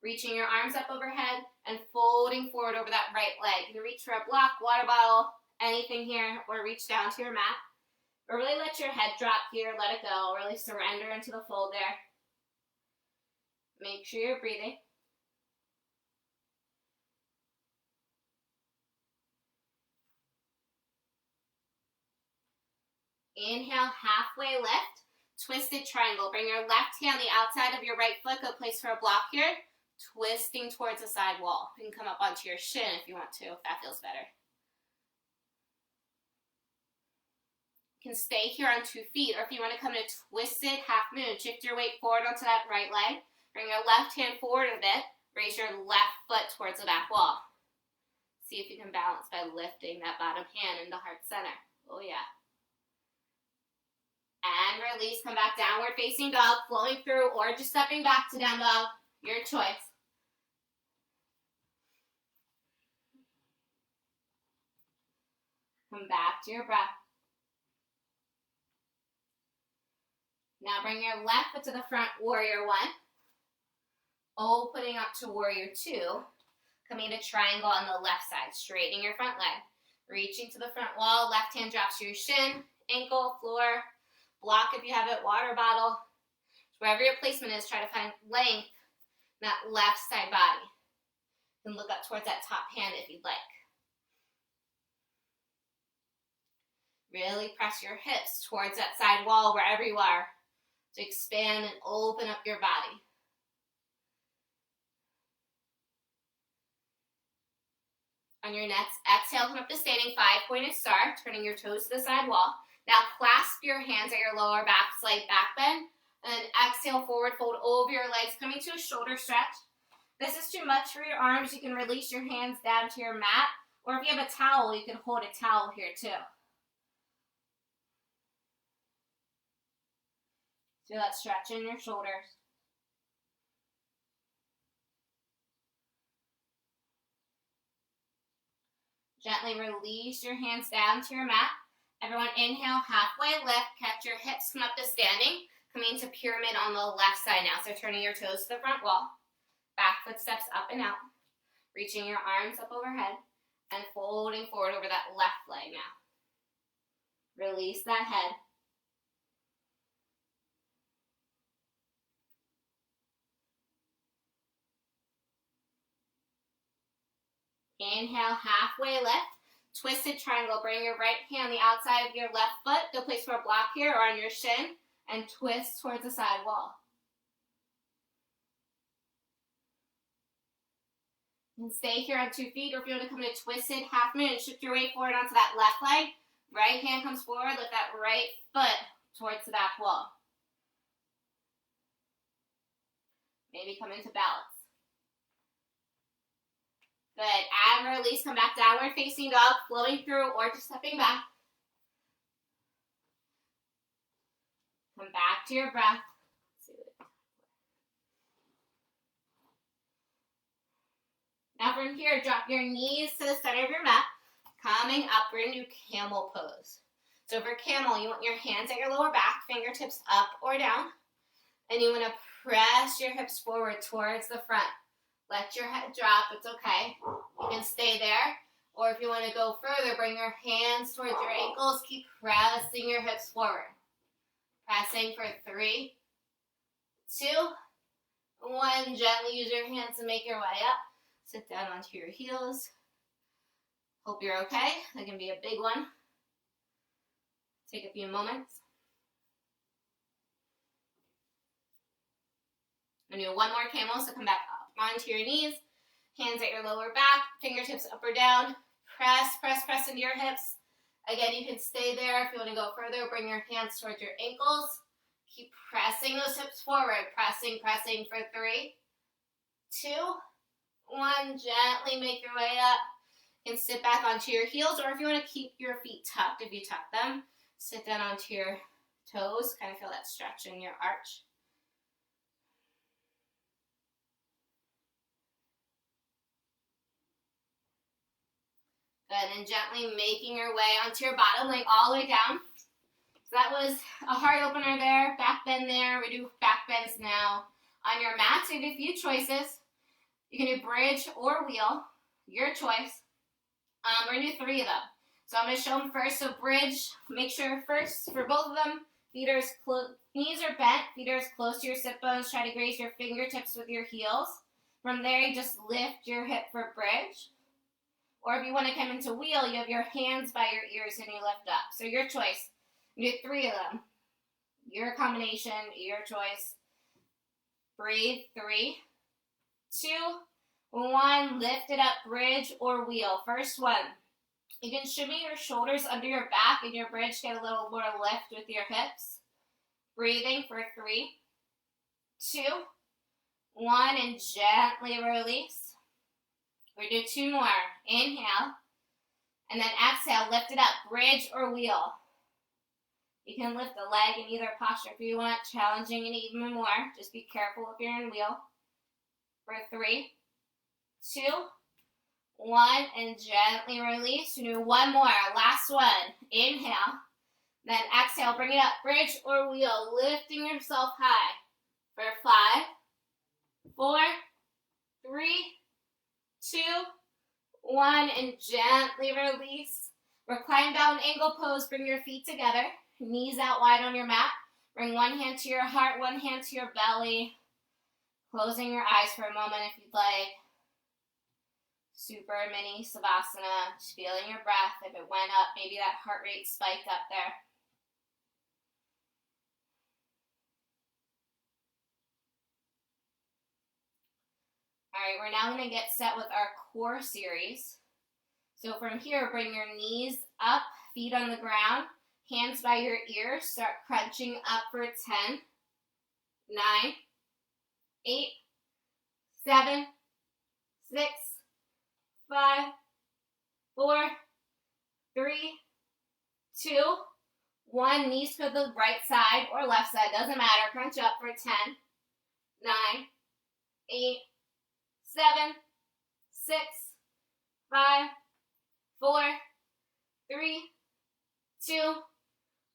Reaching your arms up overhead and folding forward over that right leg. You can reach for a block, water bottle, anything here, or reach down to your mat. Or really let your head drop here, let it go. Really surrender into the fold there. Make sure you're breathing. Inhale, halfway lift, twisted triangle. Bring your left hand on the outside of your right foot. Go place for a block here. Twisting towards the side wall. You can come up onto your shin if you want to, if that feels better. You can stay here on 2 feet, or if you want to come to twisted half moon, shift your weight forward onto that right leg. Bring your left hand forward a bit. Raise your left foot towards the back wall. See if you can balance by lifting that bottom hand into heart center. Oh yeah. And release, come back downward facing dog, flowing through, or just stepping back to down dog. Your choice. Come back to your breath. Now bring your left foot to the front, warrior one. Opening up to warrior two. Coming to triangle on the left side, straightening your front leg. Reaching to the front wall, left hand drops to your shin, ankle, floor, block if you have it, water bottle. Wherever your placement is, try to find length in that left side body. You can look up towards that top hand if you'd like. Really press your hips towards that side wall wherever you are to expand and open up your body. On your next exhale, come up to standing, 5-pointed star, turning your toes to the side wall. Now clasp your hands at your lower back, slight back bend, and then exhale, forward fold over your legs, coming to a shoulder stretch. If this is too much for your arms, you can release your hands down to your mat, or if you have a towel, you can hold a towel here too. Feel that stretch in your shoulders. Gently release your hands down to your mat. Everyone inhale, halfway lift, catch your hips, come up to standing. Coming to pyramid on the left side now. So turning your toes to the front wall. Back foot steps up and out. Reaching your arms up overhead and folding forward over that left leg now. Release that head. Inhale, halfway lift, twisted triangle. Bring your right hand on the outside of your left foot. Go place for a block here or on your shin and twist towards the side wall. You can stay here on 2 feet, or if you want to come to twisted half moon, shift your weight forward onto that left leg. Right hand comes forward, lift that right foot towards the back wall. Maybe come into balance. Good. And release, come back downward facing dog, flowing through or just stepping back. Come back to your breath. Now from here, drop your knees to the center of your mat. Coming up, we're going to do camel pose. So for camel, you want your hands at your lower back, fingertips up or down. And you want to press your hips forward towards the front. Let your head drop, it's okay. You can stay there. Or if you want to go further, bring your hands towards your ankles. Keep pressing your hips forward. Pressing for 3, 2, 1. Gently use your hands to make your way up. Sit down onto your heels. Hope you're okay. That can be a big one. Take a few moments. And do one more camel, so come back up onto your knees. Hands at your lower back, fingertips up or down. Press, press, press into your hips. Again, you can stay there. If you want to go further, bring your hands towards your ankles. Keep pressing those hips forward. Pressing, pressing for 3, 2, 1. Gently make your way up. You can sit back onto your heels, or if you want to keep your feet tucked, if you tuck them, sit down onto your toes. Kind of feel that stretch in your arch. Good, and gently making your way onto your bottom leg all the way down. So that was a heart opener there, back bend there. We do back bends now. On your mat, so you have a few choices. You can do bridge or wheel, your choice. We're going to do 3 of them. So I'm going to show them first. So bridge, make sure first for both of them, knees are bent, feet are as close to your sit bones. Try to graze your fingertips with your heels. From there, you just lift your hip for bridge. Or if you want to come into wheel, you have your hands by your ears and you lift up. So your choice. You do 3 of them. Your combination, your choice. Breathe. 3, 2, 1. Lift it up, bridge or wheel. First one. You can shimmy your shoulders under your back and your bridge. Get a little more lift with your hips. Breathing for 3, 2, 1. And gently release. We do 2 more. Inhale. And then exhale. Lift it up. Bridge or wheel. You can lift the leg in either posture if you want. Challenging it even more. Just be careful if you're in wheel. For 3, 2, 1. And gently release. We do 1 more. Last one. Inhale. Then exhale. Bring it up. Bridge or wheel. Lifting yourself high. For 5, 4, 3, 2, 1, and gently release. Recline down angle pose. Bring your feet together. Knees out wide on your mat. Bring one hand to your heart, one hand to your belly. Closing your eyes for a moment if you'd like. Super mini Savasana. Just feeling your breath. If it went up, maybe that heart rate spiked up there. All right, we're now going to get set with our core series. So from here, bring your knees up, feet on the ground, hands by your ears. Start crunching up for 10, 9, 8, 7, 6, 5, 4, 3, 2, 1. Knees to the right side or left side, doesn't matter. Crunch up for 10, 9, 8, 7, 6, 5, 4, 3, 2,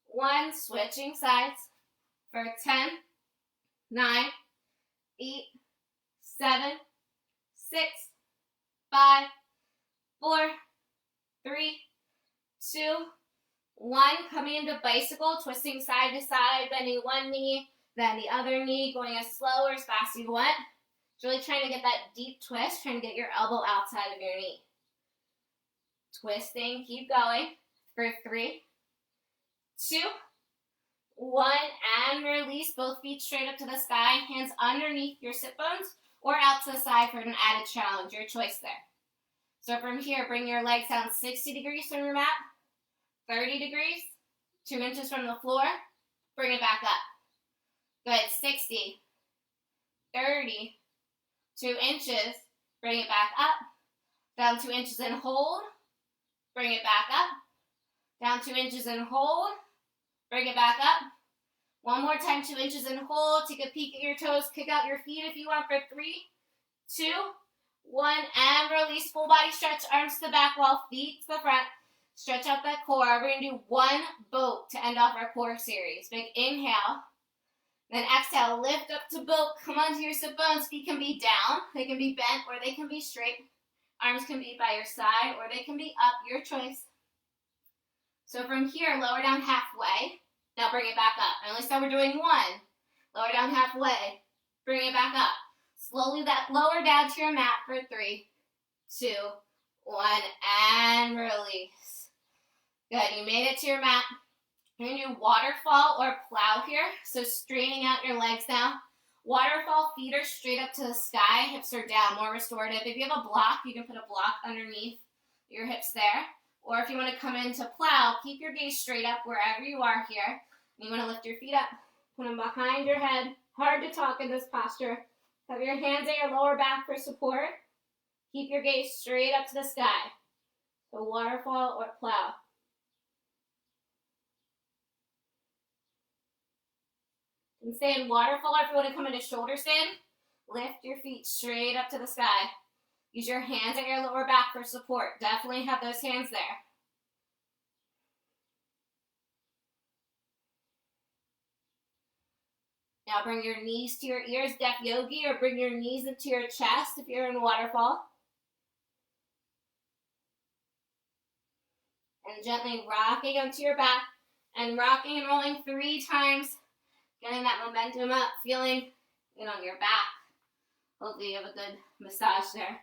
1. Switching sides for 10, 9, 8, 7, 6, 5, 4, 3, 2, 1. Coming into bicycle, twisting side to side, bending one knee, then the other knee, going as slow or as fast as you want. Really trying to get that deep twist, trying to get your elbow outside of your knee. Twisting, keep going for 3, 2, 1, and release. Both feet straight up to the sky, hands underneath your sit bones or out to the side for an added challenge, your choice there. So from here, bring your legs down 60 degrees from your mat. 30 degrees, 2 inches from the floor, bring it back up. Good, 60, 30, 2 inches, bring it back up, down 2 inches and hold, bring it back up, down 2 inches and hold, bring it back up. One more time, 2 inches and hold, take a peek at your toes, kick out your feet if you want for 3, 2, 1, and release, full body stretch, arms to the back wall, feet to the front, stretch out that core. We're going to do one boat to end off our core series. Big inhale, then exhale, lift up to boat, come onto your sit bones, feet can be down, they can be bent or they can be straight, arms can be by your side or they can be up, your choice. So from here, lower down halfway, now bring it back up. At least now we're doing one, lower down halfway, bring it back up. Slowly that lower down to your mat for 3, 2, 1, and release. Good, you made it to your mat. You're going to do waterfall or plow here. So straightening out your legs now. Waterfall, feet are straight up to the sky, hips are down, more restorative. If you have a block, you can put a block underneath your hips there. Or if you want to come into plow, keep your gaze straight up wherever you are here. You want to lift your feet up, put them behind your head. Hard to talk in this posture. Have your hands at your lower back for support. Keep your gaze straight up to the sky. So waterfall or plow. You can stay in waterfall, or if you want to come into shoulder stand, lift your feet straight up to the sky. Use your hands at your lower back for support. Definitely have those hands there. Now bring your knees to your ears, Deaf Yogi, or bring your knees into your chest if you're in waterfall. And gently rocking onto your back and rocking and rolling 3 times. Getting that momentum up, feeling it on your back. Hopefully you have a good massage there.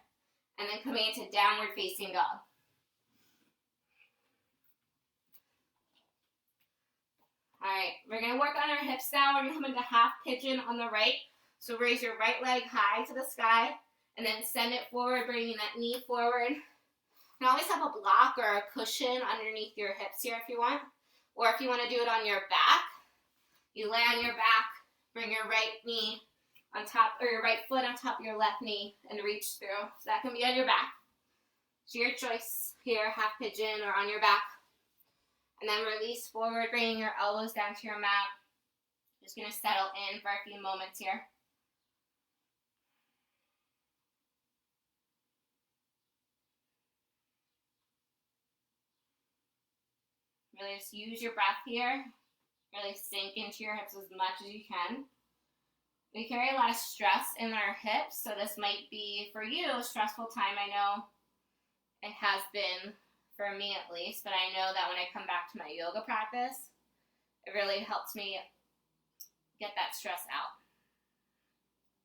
And then coming into downward facing dog. Alright, we're going to work on our hips now. We're going to come into half pigeon on the right. So raise your right leg high to the sky and then send it forward, bringing that knee forward. You can always have a block or a cushion underneath your hips here if you want. Or if you want to do it on your back, you lay on your back, bring your right knee on top, or your right foot on top of your left knee and reach through. So that can be on your back. So your choice here, half pigeon or on your back. And then release forward, bringing your elbows down to your mat. Just going to settle in for a few moments here. Really just use your breath here. Really sink into your hips as much as you can. We carry a lot of stress in our hips, so this might be, for you, a stressful time. I know it has been for me at least, but I know that when I come back to my yoga practice, it really helps me get that stress out.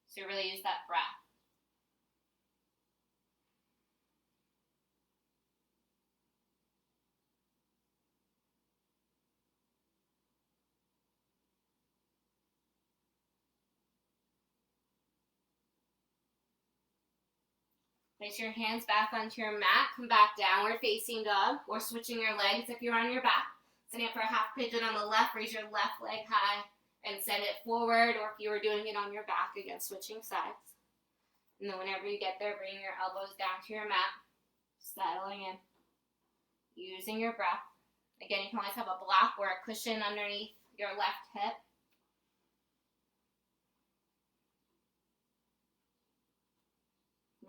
So really use that breath. Place your hands back onto your mat. Come back downward facing dog, or switching your legs if you're on your back. Sitting up for a half pigeon on the left, raise your left leg high and send it forward, or if you were doing it on your back, again, switching sides. And then whenever you get there, bring your elbows down to your mat, settling in, using your breath. Again, you can always have a block or a cushion underneath your left hip.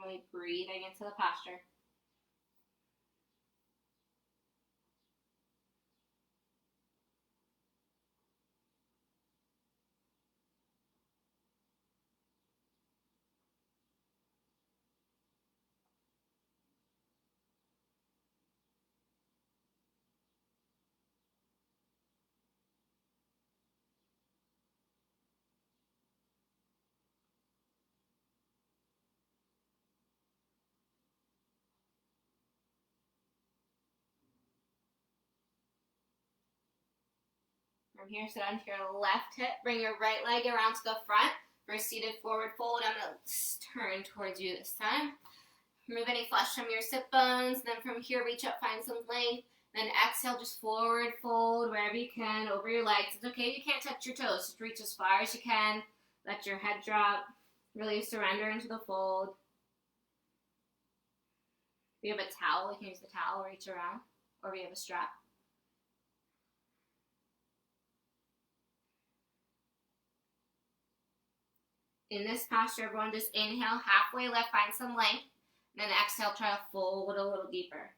Really breathing into the posture. From here, sit onto your left hip. Bring your right leg around to the front for a seated forward fold. I'm going to turn towards you this time. Remove any flesh from your sit bones. Then from here, reach up, find some length. Then exhale, just forward fold wherever you can over your legs. It's okay if you can't touch your toes. Just reach as far as you can. Let your head drop. Really surrender into the fold. If you have a towel, you can use the towel, reach around. Or if you have a strap. In this posture, everyone just inhale, halfway left, find some length. And then exhale, try to fold a little deeper.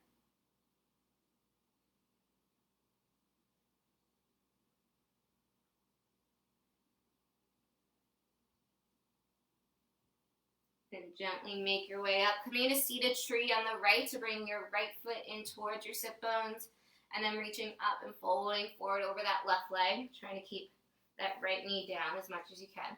Then gently make your way up. Coming into seated tree on the right to bring your right foot in towards your sit bones. And then reaching up and folding forward over that left leg. Trying to keep that right knee down as much as you can.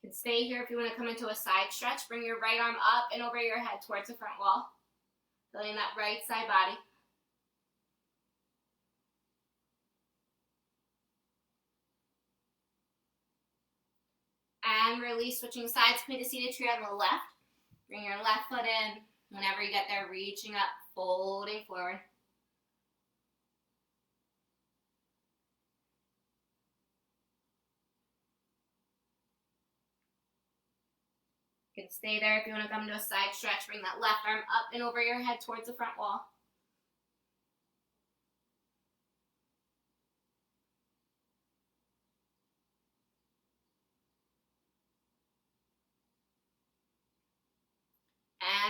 You can stay here if you want to come into a side stretch. Bring your right arm up and over your head towards the front wall. Feeling that right side body. And release, switching sides, come into seated tree on the left. Bring your left foot in. Whenever you get there, reaching up, folding forward. You can stay there if you want to come into a side stretch. Bring that left arm up and over your head towards the front wall.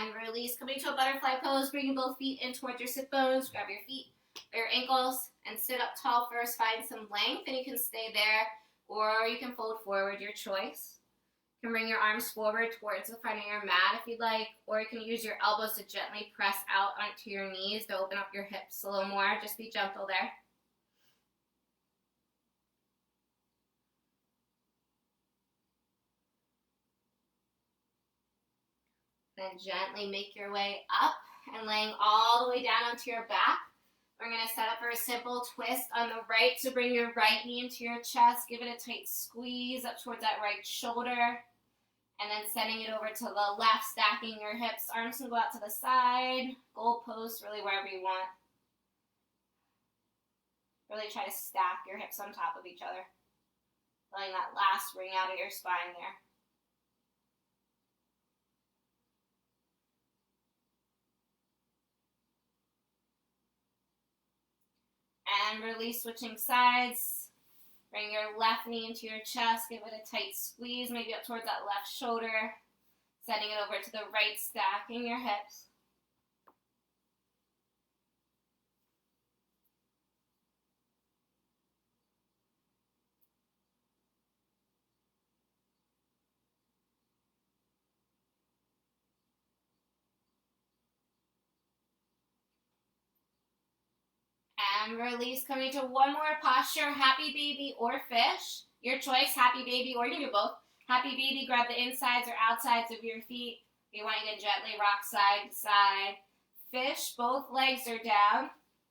And release, coming to a butterfly pose, bringing both feet in towards your sit bones. Grab your feet or your ankles and sit up tall first. Find some length and you can stay there or you can fold forward, your choice. You can bring your arms forward towards the front of your mat if you'd like, or you can use your elbows to gently press out onto your knees to open up your hips a little more. Just be gentle there. Then gently make your way up and laying all the way down onto your back. We're going to set up for a simple twist on the right. So bring your right knee into your chest. Give it a tight squeeze up towards that right shoulder. And then sending it over to the left, stacking your hips. Arms can go out to the side. Goalpost, really wherever you want. Really try to stack your hips on top of each other. Letting that last ring out of your spine there. And release, switching sides. Bring your left knee into your chest. Give it a tight squeeze, maybe up towards that left shoulder. Sending it over to the right, stacking your hips. And release, coming to one more posture, happy baby or fish. Your choice, happy baby, or you can do both. Happy baby, grab the insides or outsides of your feet. You want you to gently rock side to side. Fish, both legs are down.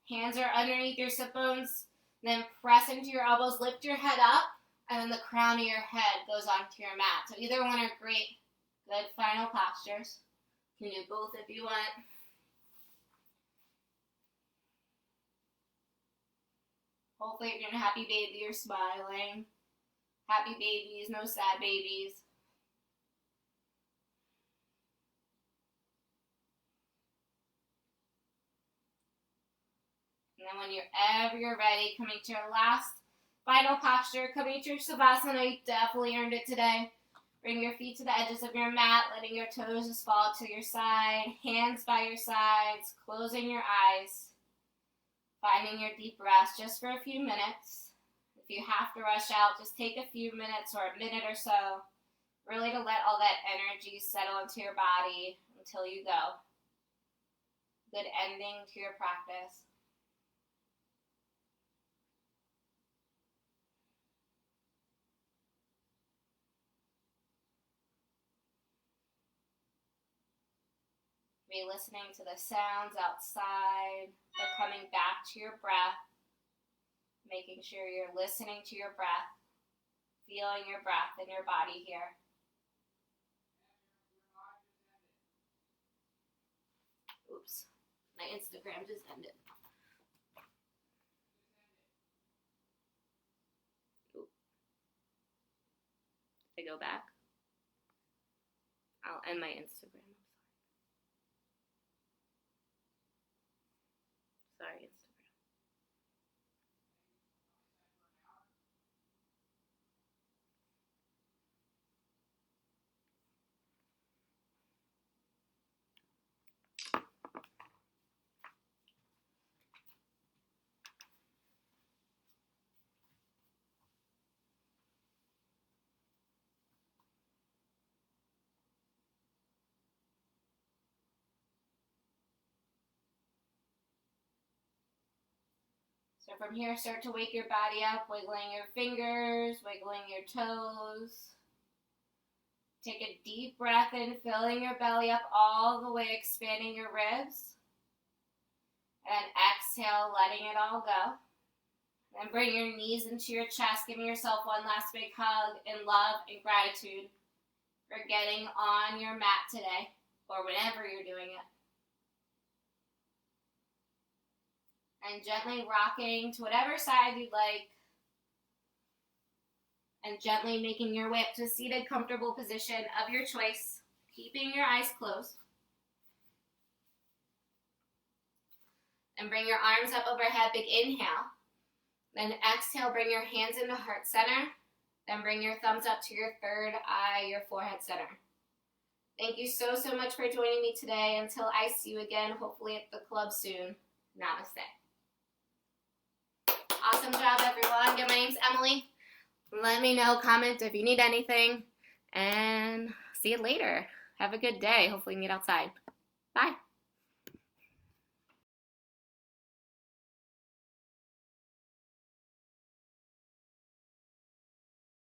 Hands are underneath your sit bones. Then press into your elbows, lift your head up, and then the crown of your head goes onto your mat. So either one are great. Good final postures. You can do both if you want. Hopefully if you're in a happy baby, you're smiling. Happy babies, no sad babies. And then whenever you're ready, coming to your last final posture, coming to your Savasana, you definitely earned it today. Bring your feet to the edges of your mat, letting your toes just fall to your side, hands by your sides, closing your eyes. Finding your deep rest just for a few minutes. If you have to rush out, just take a few minutes or a minute or so, really to let all that energy settle into your body until you go. Good ending to your practice. Be listening to the sounds outside, but coming back to your breath, making sure you're listening to your breath, feeling your breath in your body here. Oops, my Instagram just ended. Oop. If I go back, I'll end my Instagram. Sorry, Instagram. So from here, start to wake your body up, wiggling your fingers, wiggling your toes. Take a deep breath in, filling your belly up all the way, expanding your ribs. And exhale, letting it all go. And bring your knees into your chest, giving yourself one last big hug in love and gratitude for getting on your mat today, or whenever you're doing it. And gently rocking to whatever side you'd like. And gently making your way up to a seated, comfortable position of your choice, keeping your eyes closed. And bring your arms up overhead, big inhale. Then exhale, bring your hands into heart center. Then bring your thumbs up to your third eye, your forehead center. Thank you so much for joining me today. Until I see you again, hopefully at the club soon. Namaste. Awesome job, everyone. Again, my name's Emily. Let me know, comment if you need anything, and see you later. Have a good day. Hopefully meet outside. Bye.